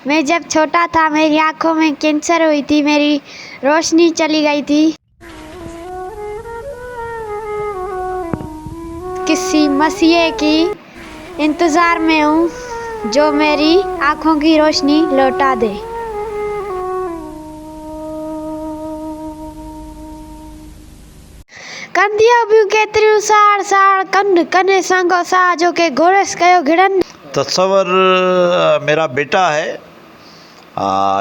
मैं जब छोटा था मेरी आंखों में कैंसर हुई थी, मेरी रोशनी चली गई थी। किसी मसीहे की इंतज़ार में हूँ जो मेरी आंखों की रोशनी लौटा दे। कंदियो बियूं केतिरियूं साड़ साड़ कंड कने संगो सा जो के घोड़स कयो घिड़न। तस्वर मेरा बेटा है,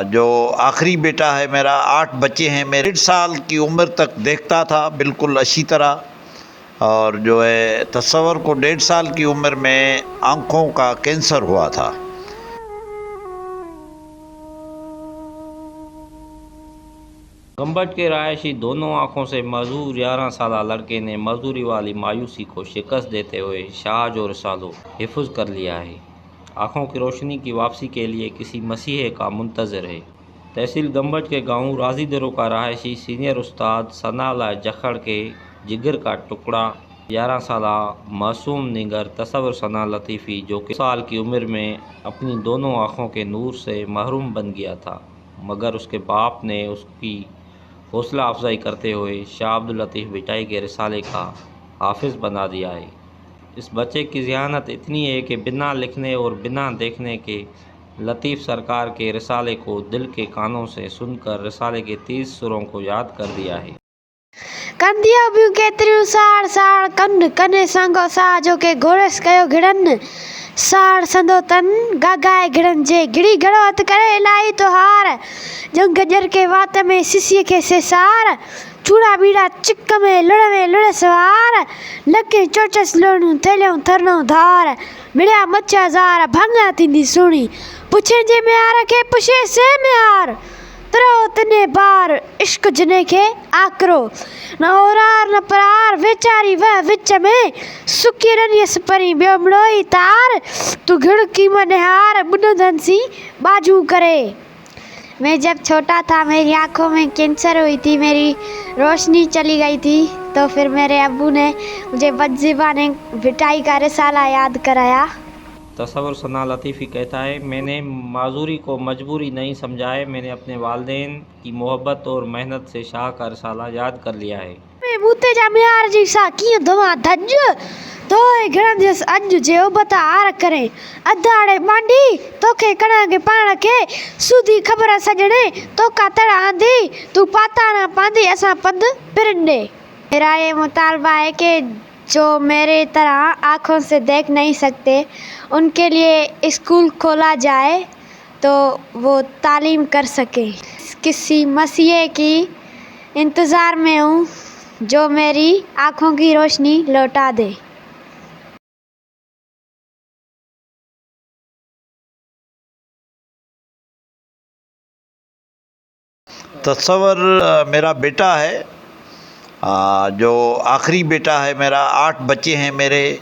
जो आखिरी बेटा है मेरा। 8 बच्चे हैं मेरे। 1.5 साल की उम्र तक देखता था बिल्कुल अच्छी तरह, और जो है तस्वर को 1.5 साल की उम्र में आँखों का कैंसर हुआ था। गंबट के रहायशी दोनों आंखों से मजदूर 11 साला लड़के ने मजदूरी वाली मायूसी को शिकस्त देते हुए शाहज और रसालो हिफ्ज कर लिया है। आंखों की रोशनी की वापसी के लिए किसी मसीहे का मुंतज़र है। तहसील गंबट के गांव राजीदरो का रहायशी सीनियर उस्ताद सनाला जखड़ के जिगर का टुकड़ा 11 साला मासूम निगर तस्वर सना लतीफ़ी, जो कि साल की उम्र में अपनी दोनों आँखों के नूर से महरूम बन गया था, मगर उसके बाप ने उसकी हौसला अफजाई करते हुए शाह अब्दुल लतीफ़ बिटाई के रिसाले का हाफिज़ बना दिया है। इस बच्चे की ज़हानत इतनी है कि बिना लिखने और बिना देखने के लतीफ़ सरकार के रिसाले को दिल के कानों से सुनकर रिसाले के 30 सुरों को याद कर दिया है। कंदियो बियूं केतिरियूं साड़ साड़ कंड कने संगो सा जो के घोड़स कयो घिड़न। साड़ संदो तन गागाए घिड़न जे घिड़ी घड़ो हथ करे इलाही तो हार। जंग गजर के वात में सिसीअ खे सेसार। चूड़ा बीड़ा चिक में लुड़ सवार। लके चोचस लोणू थेलियों थरनो धार। मिड़िया मच्छा ज़ार भंगा थींदी सुणी। पुछे जे म्यार खे पुछे से म्यार। तरो तने बार इश्क जने के आकरो। न ओरार न परार वेचारी वह विच में। सुकी रनियस परी ब्योमड़ोई तार। तू घिड़की मनहार बुनो धनसी बाजू करे। मैं जब छोटा था मेरी आंखों में कैंसर हुई थी, मेरी रोशनी चली गई थी, तो फिर मेरे अब्बू ने मुझे बदज़ुबानी बिटाई का रिसाला याद कराया। तस्वर सना लतीफ़ी कहता है, मैंने माजूरी को मजबूरी नहीं समझा है। मैंने अपने वालिदैन की मोहब्बत और मेहनत से शाह का रिसाला याद कर लिया है। मूते जा म्यार जी सा कीअं धोआ धज तोए घिड़न जस अज जो बता आर करे। अधाड़े बांडी तोखे कणांगे पाण के सुधी खबर सजणे तो का तड़ा आंधी। तू पाता ना पांदी असा पंध पिरंडे। मेरा ये मुतालबा है कि जो मेरे तरह आँखों से देख नहीं सकते उनके लिए स्कूल खोला जाए तो वो तालीम कर सके। किसी मसीहे की इंतज़ार में हूँ जो मेरी आँखों की रोशनी लौटा दे। तस्वर मेरा बेटा है, जो आखिरी बेटा है मेरा। 8 बच्चे हैं मेरे,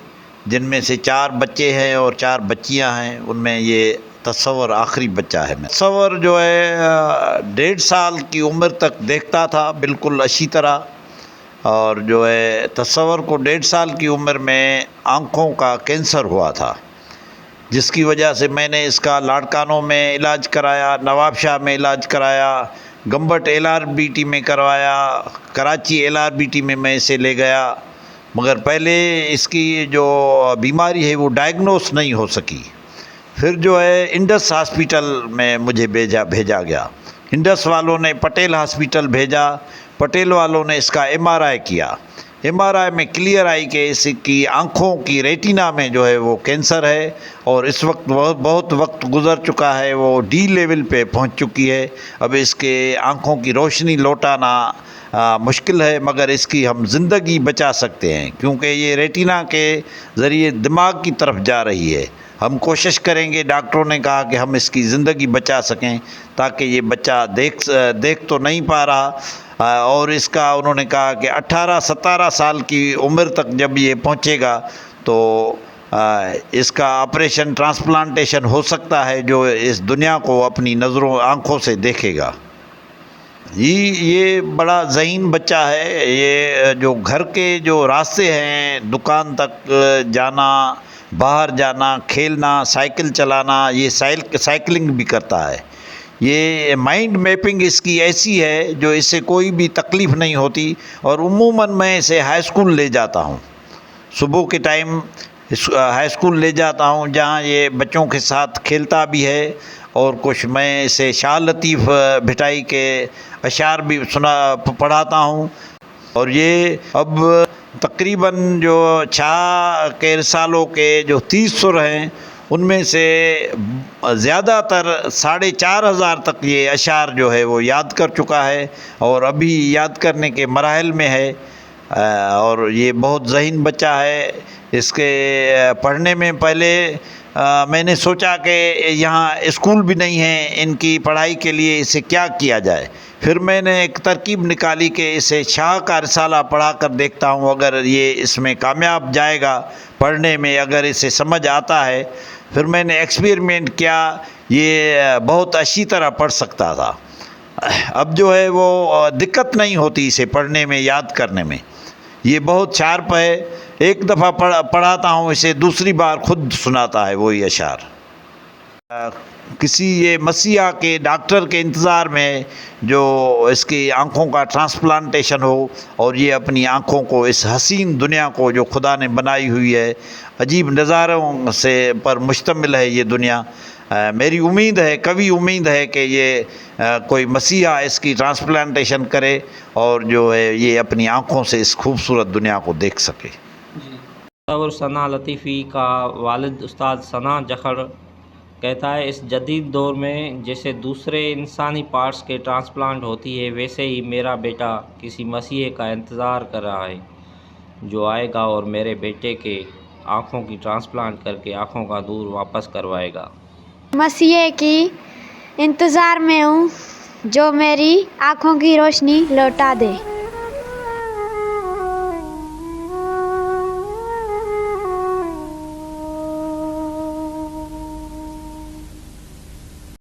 जिनमें से 4 बच्चे हैं और 4 बच्चियां हैं। उनमें ये तस्वर आखिरी बच्चा है। तस्वर जो है 1.5 साल की उम्र तक देखता था बिल्कुल अच्छी तरह, और जो है तस्वर को 1.5 साल की उम्र में आँखों का कैंसर हुआ था, जिसकी वजह से मैंने इसका लाड़कानों में इलाज कराया, नवाबशाह में इलाज कराया, गंबट LRBT में करवाया, कराची LRBT में मैं इसे ले गया, मगर पहले इसकी जो बीमारी है वो डायग्नोस नहीं हो सकी। फिर जो है इंडस हॉस्पिटल में मुझे भेजा गया। इंडस वालों ने पटेल हॉस्पिटल भेजा। पटेल वालों ने इसका MRI किया। MRI में क्लियर आई कि इसकी आँखों की रेटिना में जो है वो कैंसर है, और इस वक्त बहुत वक्त गुज़र चुका है, वो D लेवल पे पहुंच चुकी है। अब इसके आँखों की रोशनी लौटाना मुश्किल है, मगर इसकी हम ज़िंदगी बचा सकते हैं, क्योंकि ये रेटिना के ज़रिए दिमाग की तरफ जा रही है। हम कोशिश करेंगे, डॉक्टरों ने कहा कि हम इसकी ज़िंदगी बचा सकें, ताकि ये बच्चा देख तो नहीं पा रहा, और इसका उन्होंने कहा कि 18-17 साल की उम्र तक जब ये पहुंचेगा तो इसका ऑपरेशन ट्रांसप्लांटेशन हो सकता है, जो इस दुनिया को अपनी आँखों से देखेगा। ये बड़ा ज़हीन बच्चा है। ये जो घर के जो रास्ते हैं, दुकान तक जाना, باہر جانا, کھیلنا, سائیکل چلانا, یہ سائیکلنگ بھی کرتا ہے. یہ مائنڈ میپنگ اس کی ایسی ہے جو اس سے کوئی بھی تکلیف نہیں ہوتی. اور عموماً میں اسے ہائی اسکول لے جاتا ہوں, صبح کے ٹائم ہائی اسکول لے جاتا ہوں جہاں یہ بچوں کے ساتھ کھیلتا بھی ہے. اور کچھ میں اسے شاہ لطیف بھٹائی کے اشعار بھی پڑھاتا ہوں. اور یہ اب تقریباً جو شاہ کے رسالوں کے جو 30 سر ہیں ان میں سے زیادہ تر 4,500 تک یہ اشعار جو ہے وہ یاد کر چکا ہے اور ابھی یاد کرنے کے مراحل میں ہے. اور یہ بہت ذہین بچہ ہے. اس کے پڑھنے میں پہلے میں نے سوچا کہ یہاں اسکول بھی نہیں ہے, ان کی پڑھائی کے لیے اسے کیا کیا جائے. پھر میں نے ایک ترکیب نکالی کہ اسے شاہ کا رسالہ پڑھا کر دیکھتا ہوں, اگر یہ اس میں کامیاب جائے گا پڑھنے میں, اگر اسے سمجھ آتا ہے. پھر میں نے ایکسپیریمنٹ کیا, یہ بہت اچھی طرح پڑھ سکتا تھا. اب جو ہے وہ دقت نہیں ہوتی اسے پڑھنے میں, یاد کرنے میں. یہ بہت شارپ ہے. ایک دفعہ پڑھاتا ہوں اسے, دوسری بار خود سناتا ہے وہی اشعار. کسی یہ مسیحا کے ڈاکٹر کے انتظار میں جو اس کی آنکھوں کا ٹرانسپلانٹیشن ہو اور یہ اپنی آنکھوں کو, اس حسین دنیا کو جو خدا نے بنائی ہوئی ہے, عجیب نظاروں سے پر مشتمل ہے یہ دنیا. میری امید ہے, کبھی امید ہے کہ یہ کوئی مسیحا اس کی ٹرانسپلانٹیشن کرے اور جو ہے یہ اپنی آنکھوں سے اس خوبصورت دنیا کو دیکھ سکے. تصور ثنا لطیفی کا والد استاد ثنا جخڑ کہتا ہے, اس جدید دور میں جیسے دوسرے انسانی پارٹس کے ٹرانسپلانٹ ہوتی ہے, ویسے ہی میرا بیٹا کسی مسیحے کا انتظار کر رہا ہے جو آئے گا اور میرے بیٹے کے آنکھوں کی ٹرانسپلانٹ کر کے آنکھوں کا دور واپس کروائے گا. مسیحے کی انتظار میں ہوں جو میری آنکھوں کی روشنی لوٹا دے.